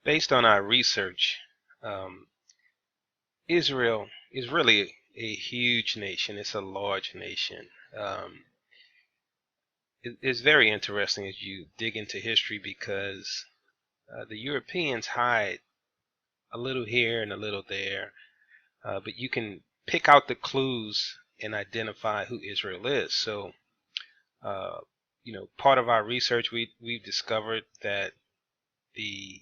Based on our research, Israel is really a huge nation. It's a large nation. It's very interesting as you dig into history because the Europeans hide a little here and a little there, but you can pick out the clues and identify who Israel is. So, part of our research, we've discovered that the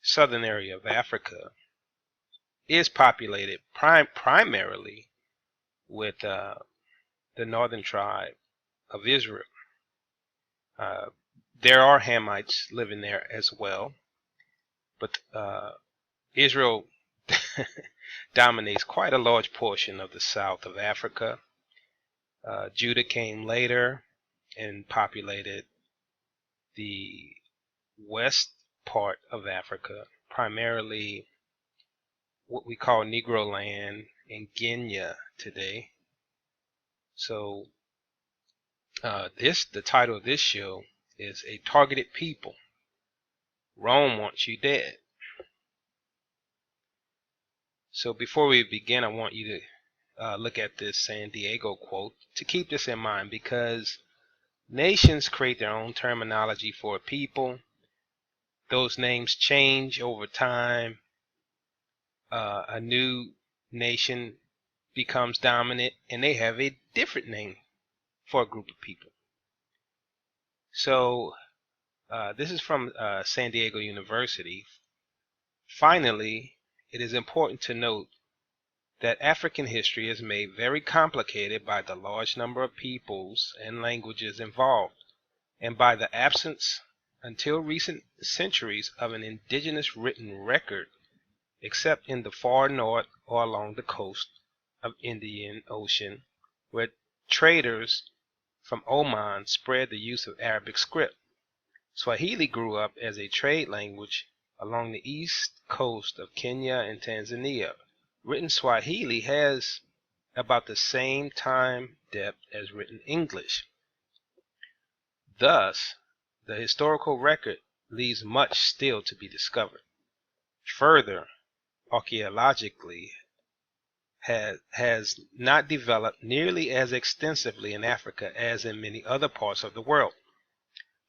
southern area of Africa is populated primarily with the northern tribe of Israel. There are Hamites living there as well, but Israel dominates quite a large portion of the south of Africa. Judah came later and populated the west part of Africa, primarily what we call Negroland and Ghana today. So the title of this show is A Targeted People. Rome Wants You Dead. So before we begin, I want you to look at this San Diego quote to keep this in mind, because nations create their own terminology for a people. Those names change over time. A new nation becomes dominant and they have a different name for a group of people. So this is from San Diego University. Finally, it is important to note that African history is made very complicated by the large number of peoples and languages involved, and by the absence until recent centuries of an indigenous written record, except in the far north or along the coast of Indian Ocean, where traders from Oman spread the use of Arabic script. Swahili grew up as a trade language along the east coast of Kenya and Tanzania. Written Swahili has about the same time depth as written English. Thus, the historical record leaves much still to be discovered. Further, archaeologically, has not developed nearly as extensively in Africa as in many other parts of the world.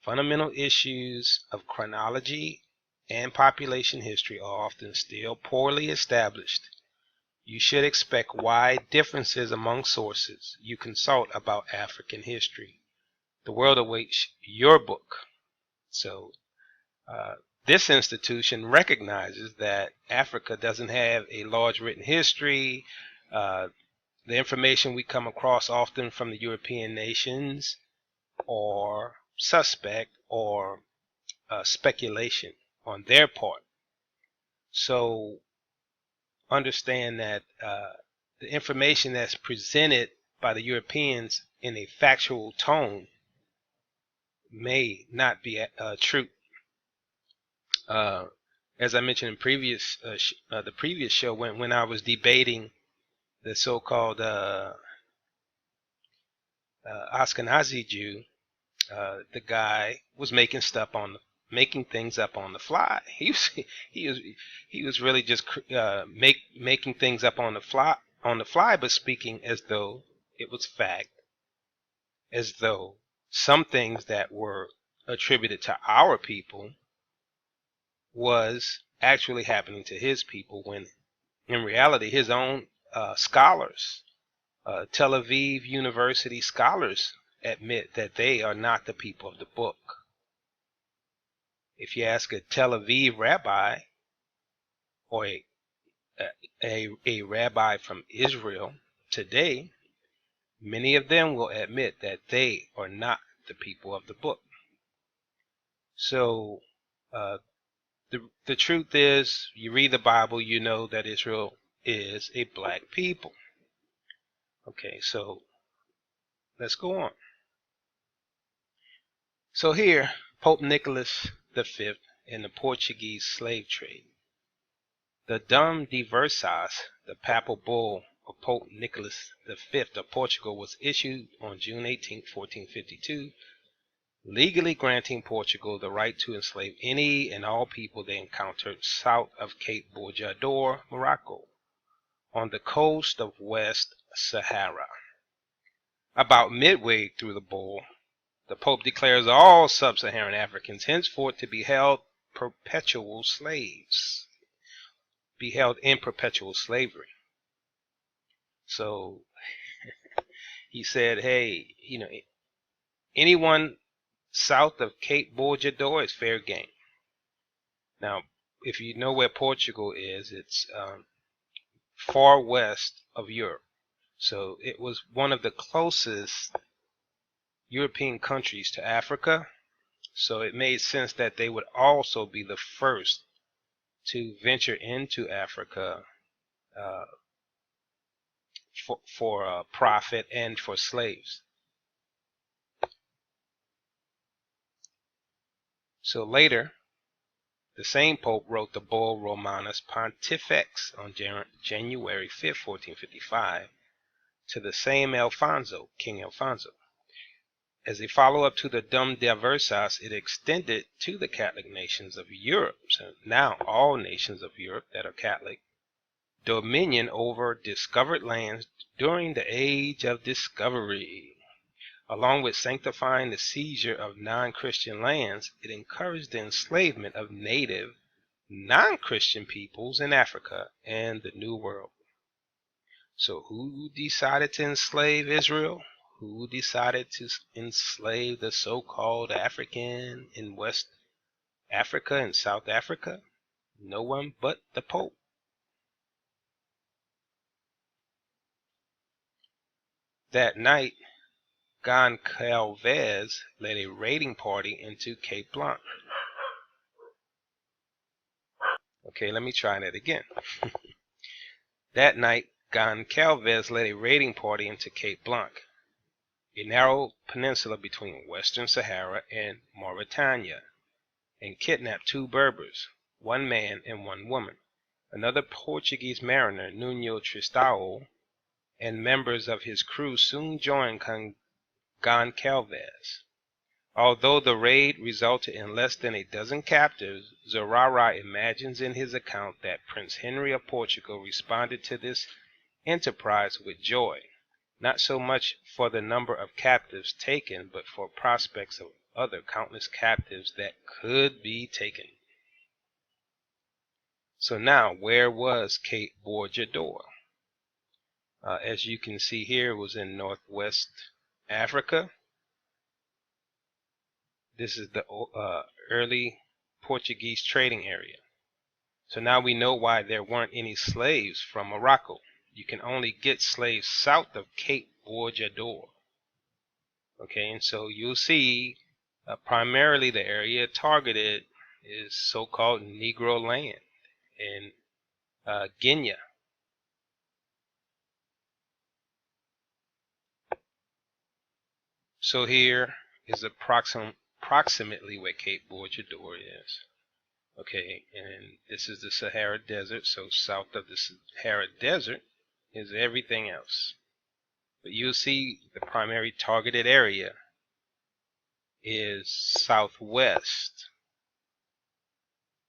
Fundamental issues of chronology and population history are often still poorly established. You should expect wide differences among sources you consult about African history. The world awaits your book. So, this institution recognizes that Africa doesn't have a large written history. The information we come across often from the European nations or suspect or speculation on their part. So understand that the information that's presented by the Europeans in a factual tone may not be true. As I mentioned in the previous show, when I was debating the so-called Askanazi Jew, the guy was making things up on the fly. He was really just making things up on the fly, but speaking as though it was fact, as though some things that were attributed to our people was actually happening to his people, when in reality his own scholars, Tel Aviv University scholars, admit that they are not the people of the book. If you ask a Tel Aviv rabbi or a rabbi from Israel today, many of them will admit that they are not the people of the book. So the truth is, you read the Bible, you know that Israel is a black people. Okay, so let's go on. So here, Pope Nicholas V and the Portuguese slave trade. The Dum Diversas, the papal bull of Pope Nicholas V of Portugal, was issued on June 18, 1452. legally granting Portugal the right to enslave any and all people they encountered south of Cape Bojador, Morocco, on the coast of West Sahara. About midway through the bull, the Pope declares all sub-Saharan Africans henceforth to be held in perpetual slavery. So he said, hey, anyone south of Cape Bojador is fair game. Now, if you know where Portugal is, it's far west of Europe. So it was one of the closest European countries to Africa. So it made sense that they would also be the first to venture into Africa for profit and for slaves. So later, the same Pope wrote the Bull Romanus Pontifex on January 5, 1455, to the same Alfonso, King Alfonso. As a follow-up to the Dum Diversas, it extended to the Catholic nations of Europe, so now all nations of Europe that are Catholic, dominion over discovered lands during the Age of Discovery. Along with sanctifying the seizure of non-Christian lands, it encouraged the enslavement of native, non-Christian peoples in Africa and the New World. So who decided to enslave Israel? Who decided to enslave the so-called African in West Africa and South Africa? No one but the Pope. That night, Goncalves led a raiding party into Cape Blanc. Okay, let me try that again. That night, Goncalves led a raiding party into Cape Blanc, a narrow peninsula between Western Sahara and Mauritania, and kidnapped 2 Berbers, 1 man and 1 woman, another Portuguese mariner, Nuno Tristão, and members of his crew soon joined Goncalves. Although the raid resulted in less than a dozen captives, Zurara imagines in his account that Prince Henry of Portugal responded to this enterprise with joy, not so much for the number of captives taken, but for prospects of other countless captives that could be taken. So now, where was Cape Bojador? As you can see here, it was in northwest Africa. This is the early Portuguese trading area. So now we know why there weren't any slaves from Morocco. You can only get slaves south of Cape Bojador. Okay, and so you'll see primarily the area targeted is so-called Negroland in Ghana. So here is approximately where Cape Bojador is. Okay, and this is the Sahara Desert, so south of the Sahara Desert is everything else. But you'll see the primary targeted area is southwest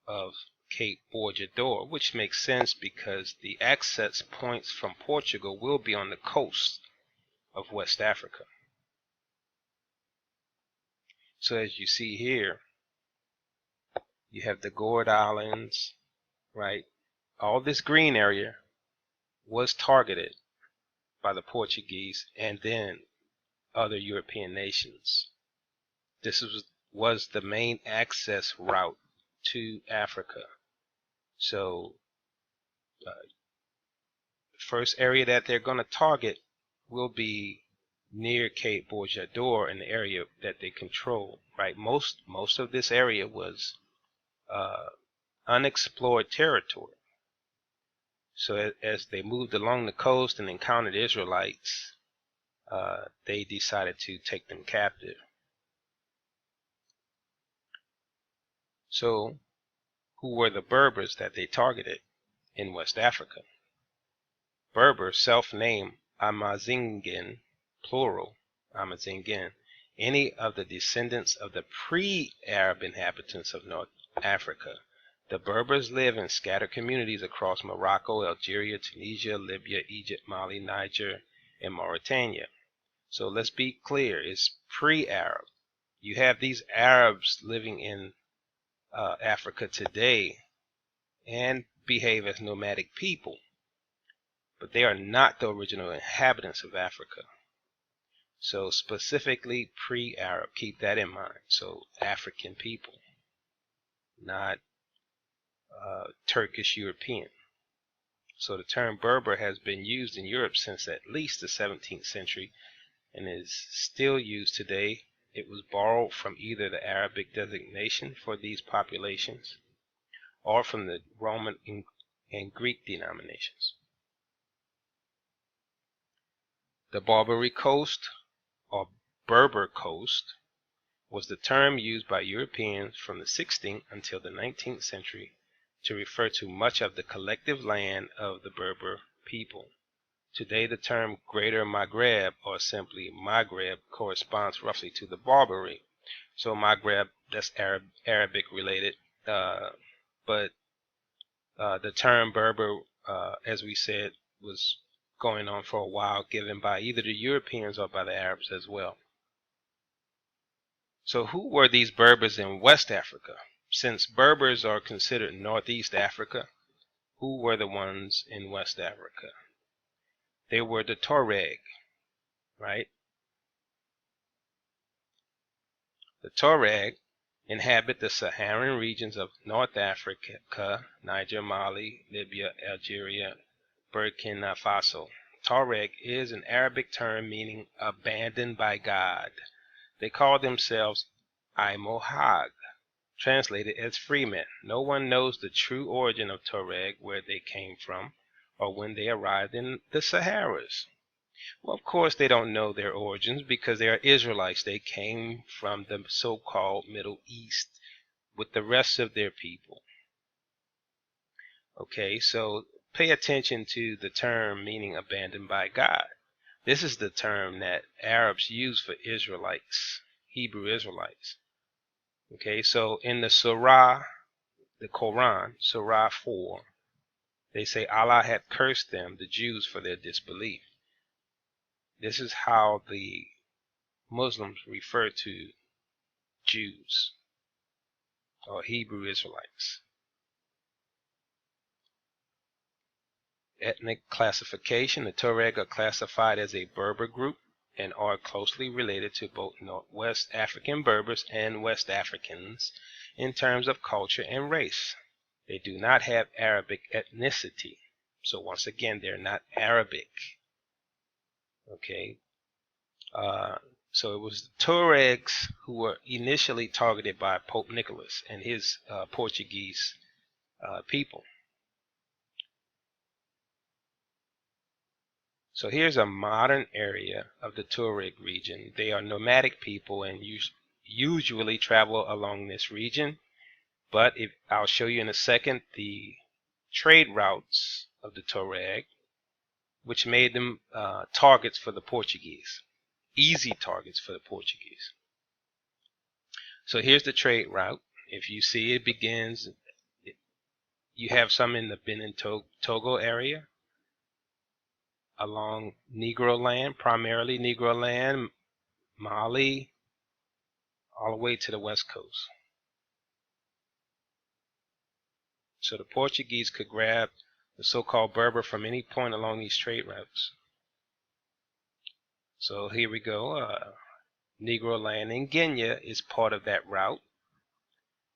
of Cape Bojador, which makes sense because the access points from Portugal will be on the coast of West Africa. So as you see here, you have the Gourd Islands, right? All this green area was targeted by the Portuguese and then other European nations. This was the main access route to Africa. So the first area that they're going to target will be near Cape Bojador, in the area that they control, right? Most of this area was unexplored territory. So as they moved along the coast and encountered Israelites, they decided to take them captive. So who were the Berbers that they targeted in West Africa? Berber, self-named Amazighen, plural, Amazighen, any of the descendants of the pre-Arab inhabitants of North Africa. The Berbers live in scattered communities across Morocco, Algeria, Tunisia, Libya, Egypt, Mali, Niger, and Mauritania. So let's be clear, it's pre-Arab. You have these Arabs living in Africa today and behave as nomadic people, but they are not the original inhabitants of Africa. So specifically pre-Arab, keep that in mind. So African people, not Turkish European. So the term Berber has been used in Europe since at least the 17th century and is still used today. It was borrowed from either the Arabic designation for these populations or from the Roman and Greek denominations. The Barbary Coast, or Berber Coast, was the term used by Europeans from the 16th until the 19th century to refer to much of the collective land of the Berber people. Today the term Greater Maghreb, or simply Maghreb, corresponds roughly to the Barbary. So Maghreb, that's Arabic related, but the term Berber, as we said, was going on for a while, given by either the Europeans or by the Arabs as well. So who were these Berbers in West Africa? Since Berbers are considered Northeast Africa, who were the ones in West Africa? They were the Tuareg, right? The Tuareg inhabit the Saharan regions of North Africa, Niger, Mali, Libya, Algeria, Burkina Faso. Tuareg is an Arabic term meaning abandoned by God. They call themselves Imohag, translated as freemen. No one knows the true origin of Tuareg, where they came from, or when they arrived in the Saharas. Well, of course they don't know their origins because they are Israelites. They came from the so-called Middle East with the rest of their people. Okay, so pay attention to the term meaning abandoned by God. This is the term that Arabs use for Israelites, Hebrew Israelites. Okay, so in the Surah, the Quran, Surah 4, they say Allah had cursed them, the Jews, for their disbelief. This is how the Muslims refer to Jews or Hebrew Israelites. Ethnic classification. The Tuareg are classified as a Berber group and are closely related to both Northwest African Berbers and West Africans in terms of culture and race. They do not have Arabic ethnicity. So once again, they're not Arabic. Okay. So it was the Tuaregs who were initially targeted by Pope Nicholas and his Portuguese people. So here's a modern area of the Tuareg region. They are nomadic people and usually travel along this region. But I'll show you in a second the trade routes of the Tuareg, which made them targets for the Portuguese. Easy targets for the Portuguese. So here's the trade route. If you see it begins, you have some in the Benin Togo area, along Negroland, primarily Negroland, Mali, all the way to the west coast. So the Portuguese could grab the so-called Berber from any point along these trade routes. So here we go. Negroland and Ghana is part of that route,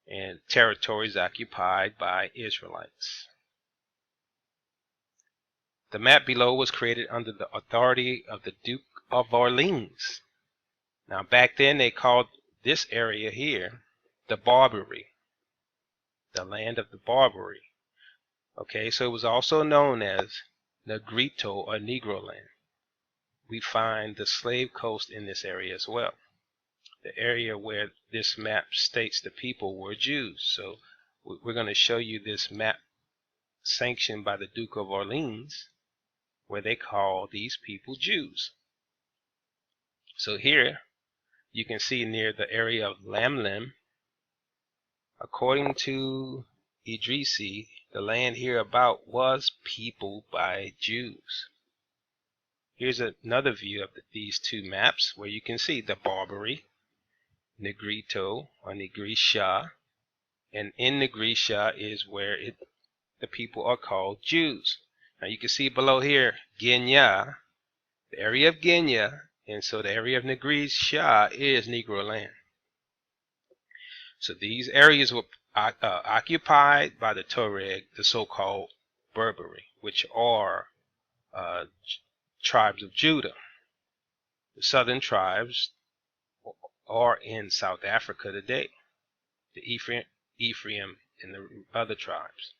and territories occupied by Israelites. The map below was created under the authority of the Duke of Orleans. Now back then they called this area here the Barbery, the land of the Barbery. Okay, so it was also known as Negrito or Negroland. We find the slave coast in this area as well. The area where this map states the people were Jews. So we're going to show you this map sanctioned by the Duke of Orleans, where they call these people Jews. So here you can see near the area of Lamlim. According to Idrisi, the land hereabout was peopled by Jews. Here's another view of these two maps where you can see the Barbery, Negrito or Negrisha, and in Negrisha is where the people are called Jews. Now you can see below here Ghana, the area of Ghana, and so the area of Negrisha is Negroland. So these areas were occupied by the Tuareg, the so-called Berbers, which are tribes of Judah. The southern tribes are in South Africa today, the Ephraim and the other tribes.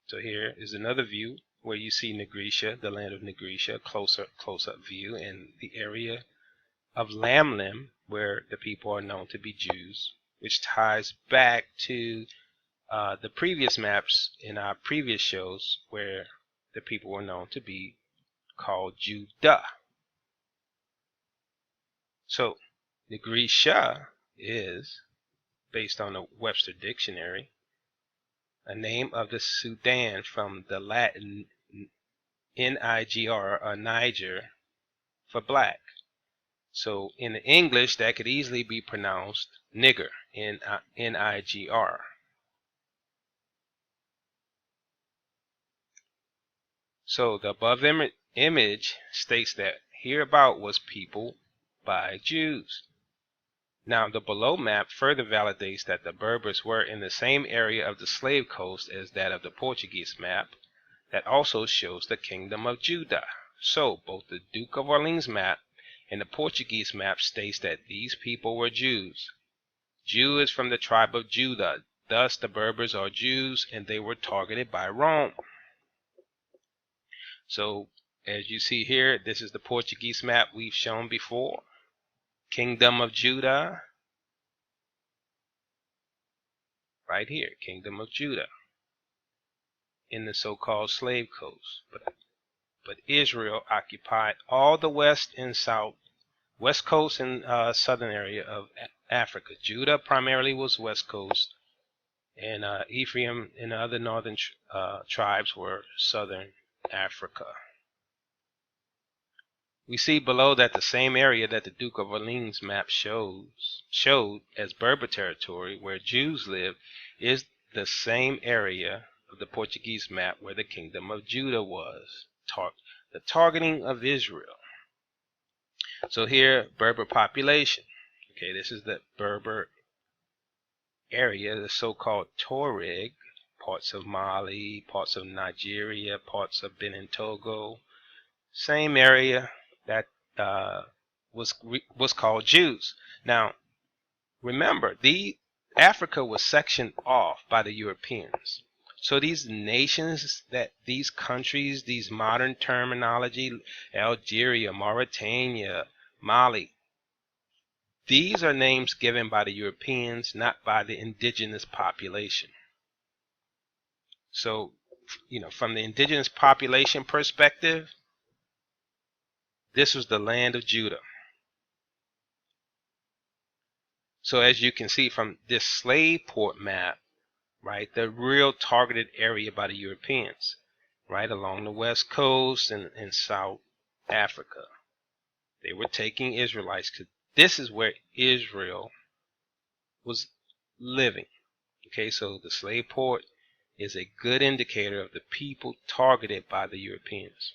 So here is another view where you see Negrisha, the land of Negrisha, close-up view, and the area of Lamlim, where the people are known to be Jews, which ties back to the previous maps in our previous shows where the people were known to be called Judah. So Negrisha is, based on the Webster Dictionary, a name of the Sudan from the Latin Niger or Niger for black. So in English that could easily be pronounced nigger, N-I-G-R. So the above image states that hereabout was peopled by Jews. Now the below map further validates that the Berbers were in the same area of the slave coast as that of the Portuguese map that also shows the kingdom of Judah. So both the Duke of Orleans map and the Portuguese map states that these people were Jews. Jew is from the tribe of Judah, thus the Berbers are Jews and they were targeted by Rome. So as you see here, this is the Portuguese map we've shown before. Kingdom of Judah, right here, Kingdom of Judah, in the so-called slave coast. But Israel occupied all the west coast and southern area of Africa. Judah primarily was west coast, and Ephraim and the other northern tribes were southern Africa. We see below that the same area that the Duke of Orleans map showed as Berber territory where Jews lived is the same area of the Portuguese map where the Kingdom of Judah was, the targeting of Israel. So here, Berber population. Okay, this is the Berber area, the so-called Tuareg, parts of Mali, parts of Nigeria, parts of Benin, Togo. Same area that was called Jews. Now, remember, Africa was sectioned off by the Europeans. So these nations, these countries, these modern terminology, Algeria, Mauritania, Mali, these are names given by the Europeans, not by the indigenous population. So, from the indigenous population perspective, this was the land of Judah. So as you can see from this slave port map, right, the real targeted area by the Europeans, right, along the west coast and South Africa. They were taking Israelites because this is where Israel was living. Okay, so the slave port is a good indicator of the people targeted by the Europeans.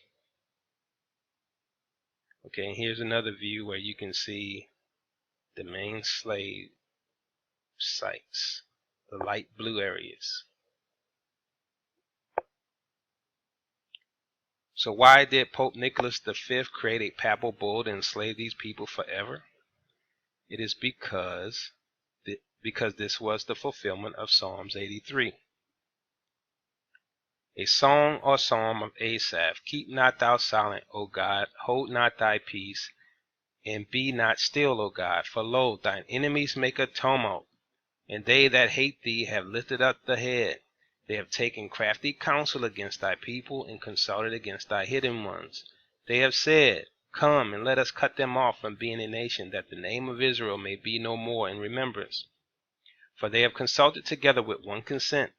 Okay, and here's another view where you can see the main slave sites, the light blue areas. So why did Pope Nicholas V create a papal bull to enslave these people forever? It is because this was the fulfillment of Psalms 83. A song or psalm of Asaph. Keep not thou silent, O God, hold not thy peace, and be not still, O God, for lo, thine enemies make a tumult, and they that hate thee have lifted up the head. They have taken crafty counsel against thy people, and consulted against thy hidden ones. They have said, Come, and let us cut them off from being a nation, that the name of Israel may be no more in remembrance. For they have consulted together with one consent.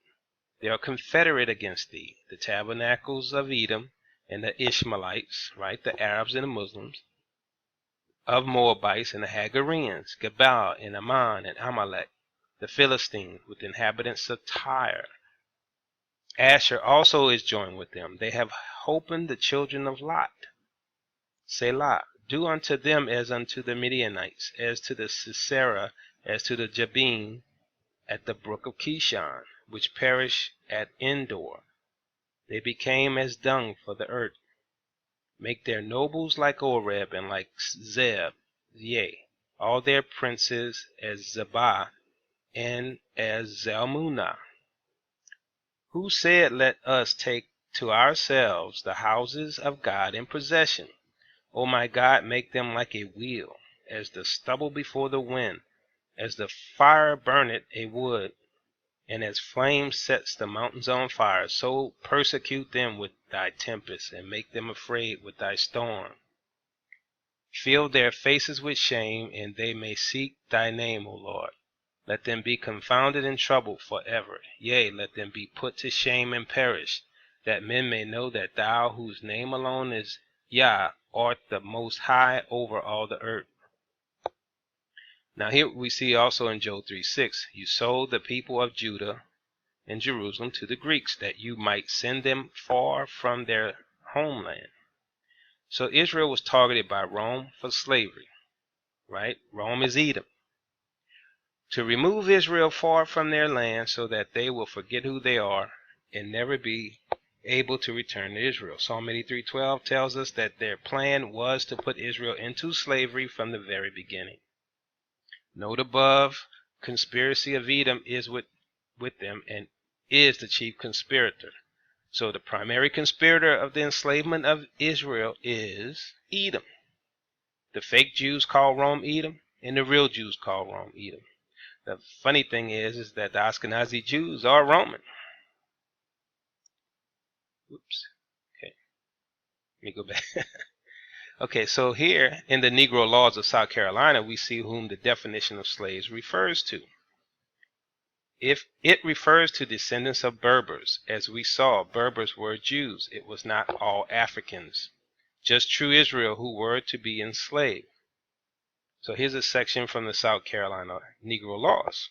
They are confederate against thee, the tabernacles of Edom, and the Ishmaelites, right, the Arabs and the Muslims, of Moabites and the Hagareans, Gebal and Ammon and Amalek, the Philistines, with the inhabitants of Tyre. Asher also is joined with them. They have holpen the children of Lot. Selah, do unto them as unto the Midianites, as to the Sisera, as to the Jabin at the brook of Kishon, which perish at Endor. They became as dung for the earth. Make their nobles like Oreb and like Zeb, yea, all their princes as Zebah and as Zalmunna. Who said, let us take to ourselves the houses of God in possession? O my God, make them like a wheel, as the stubble before the wind, as the fire burneth a wood, and as flame sets the mountains on fire, so persecute them with thy tempest, and make them afraid with thy storm. Fill their faces with shame, and they may seek thy name, O Lord. Let them be confounded and troubled forever. Yea, let them be put to shame and perish, that men may know that thou, whose name alone is Yah, art the most high over all the earth. Now here we see also in Job 3:6, you sold the people of Judah and Jerusalem to the Greeks, that you might send them far from their homeland. So Israel was targeted by Rome for slavery, right? Rome is Edom. To remove Israel far from their land so that they will forget who they are and never be able to return to Israel. Psalm 83:12 tells us that their plan was to put Israel into slavery from the very beginning. Note above, conspiracy of Edom is with them and is the chief conspirator. So the primary conspirator of the enslavement of Israel is Edom. The fake Jews call Rome Edom, and the real Jews call Rome Edom. The funny thing is that the Askanazi Jews are Roman. Oops. Okay. Let me go back. Okay, so here in the Negro laws of South Carolina, we see whom the definition of slaves refers to. If it refers to descendants of Berbers, as we saw, Berbers were Jews. It was not all Africans, just true Israel who were to be enslaved. So here's a section from the South Carolina Negro laws.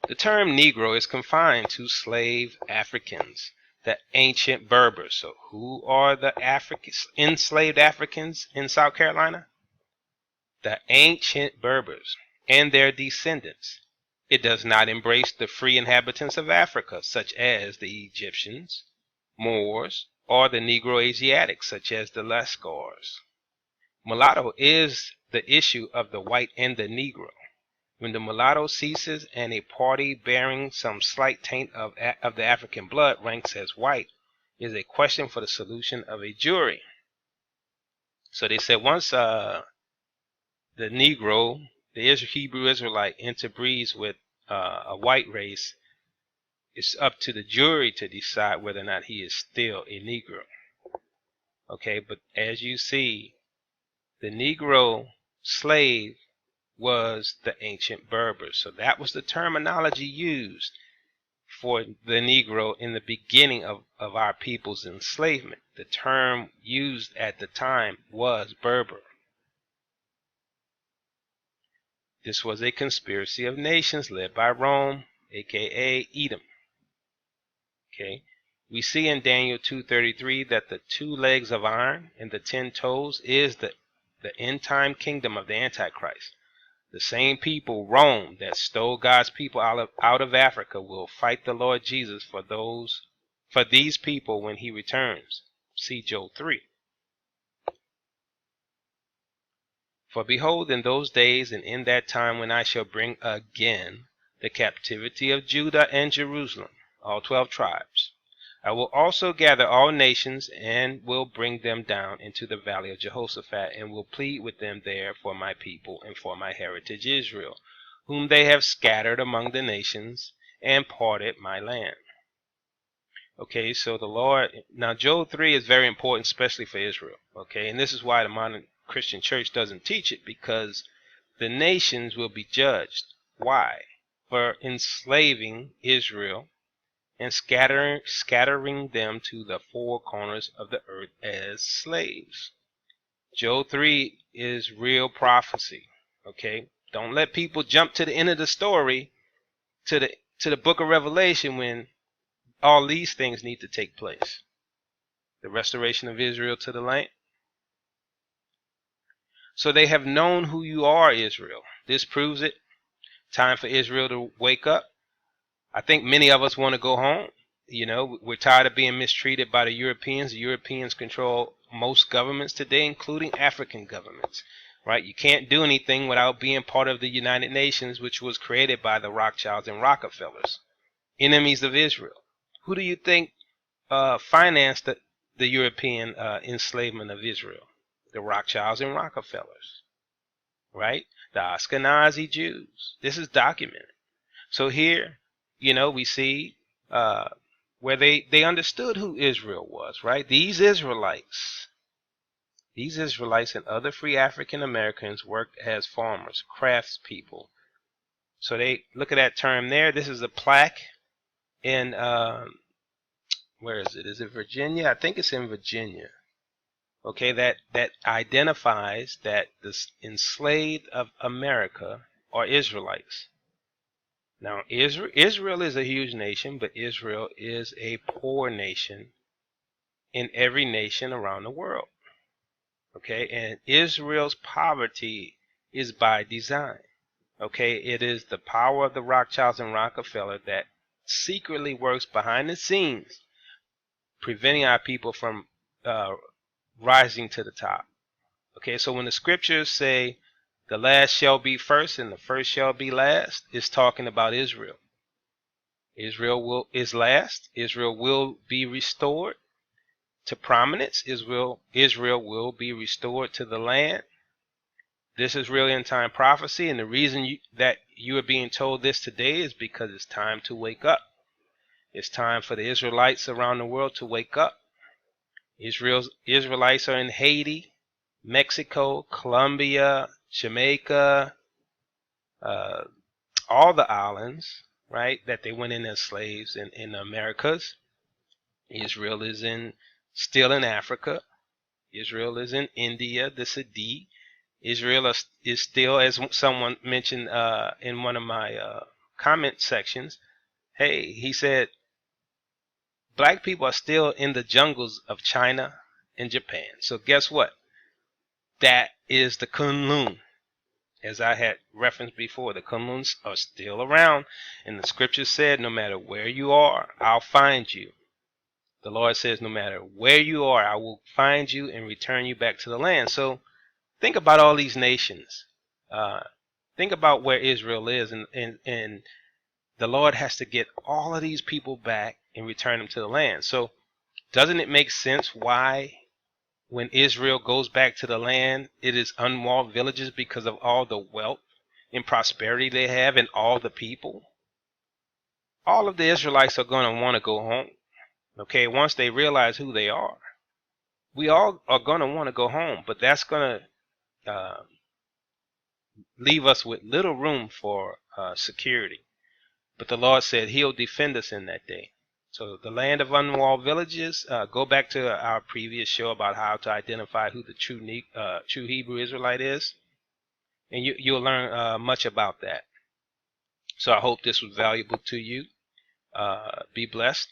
The term Negro is confined to slave Africans, the ancient Berbers. So who are the enslaved Africans in South Carolina? The ancient Berbers and their descendants. It does not embrace the free inhabitants of Africa, such as the Egyptians, Moors, or the Negro Asiatics, such as the Lascars. Mulatto is the issue of the white and the Negro. When the mulatto ceases and a party bearing some slight taint of the African blood ranks as white, is a question for the solution of a jury. So they said once the Negro, the Hebrew Israelite, interbreeds with a white race, it's up to the jury to decide whether or not he is still a Negro. Okay, but as you see, the Negro slave was the ancient Berbers. So that was the terminology used for the Negro in the beginning of our people's enslavement. The term used at the time was Berber. This was a conspiracy of nations led by Rome, aka Edom. Okay, we see in Daniel 2:33 that the 2 legs of iron and the 10 toes is the end time kingdom of the Antichrist. The same people, Rome, that stole God's people out of Africa will fight the Lord Jesus for these people when he returns. See Job 3. For behold, in those days and in that time when I shall bring again the captivity of Judah and Jerusalem, all 12 tribes, I will also gather all nations and will bring them down into the valley of Jehoshaphat, and will plead with them there for my people and for my heritage Israel, whom they have scattered among the nations and parted my land. Okay, so the Lord, now Job 3 is very important, especially for Israel. Okay, and this is why the modern Christian church doesn't teach it, because the nations will be judged. Why? For enslaving Israel and scattering them to the four corners of the earth as slaves. Job 3 is real prophecy. Okay, don't let people jump to the end of the story, to the book of Revelation, when all these things need to take place. The restoration of Israel to the land. So they have known who you are, Israel. This proves it. Time for Israel to wake up. I think many of us want to go home. You know, we're tired of being mistreated by the Europeans. The Europeans control most governments today, including African governments. Right? You can't do anything without being part of the United Nations, which was created by the Rothschilds and Rockefellers, enemies of Israel. Who do you think financed the European enslavement of Israel? The Rothschilds and Rockefellers, right? The Askanazi Jews. This is documented. So here, you know, we see where they understood who Israel was, right? These Israelites and other free African Americans worked as farmers, craftspeople. So they look at that term there. This is a plaque in where is it? Is it Virginia? I think it's in Virginia. Okay, that identifies that the enslaved of America are Israelites. Now, Israel is a huge nation, but Israel is a poor nation in every nation around the world. Okay, and Israel's poverty is by design. Okay, it is the power of the Rothschilds and Rockefeller that secretly works behind the scenes, preventing our people from rising to the top. Okay, so when the scriptures say the last shall be first and the first shall be last, it's talking about Israel. Israel is last. Israel will be restored to prominence. Israel will be restored to the land. This is really in time prophecy, and the reason that you are being told this today is because it's time to wake up. It's time for the Israelites around the world to wake up. Israelites are in Haiti, Mexico, Colombia, Jamaica, all the islands, right, that they went in as slaves in the Americas. Israel is still in Africa. Israel is in India, the Sidi. Israel is still, as someone mentioned in one of my comment sections, hey, he said, black people are still in the jungles of China and Japan. So guess what? That is the Kunlun. As I had referenced before, the Kunluns are still around. And the scripture said, no matter where you are, I'll find you. The Lord says, no matter where you are, I will find you and return you back to the land. So think about all these nations. Think about where Israel is. And the Lord has to get all of these people back and return them to the land. So doesn't it make sense why when Israel goes back to the land, it is unwalled villages because of all the wealth and prosperity they have and all the people? All of the Israelites are going to want to go home. Okay, once they realize who they are. We all are going to want to go home, but that's going to leave us with little room for security. But the Lord said he'll defend us in that day. So the land of unwalled villages, go back to our previous show about how to identify who the true Hebrew Israelite is. And you'll learn much about that. So I hope this was valuable to you. Be blessed.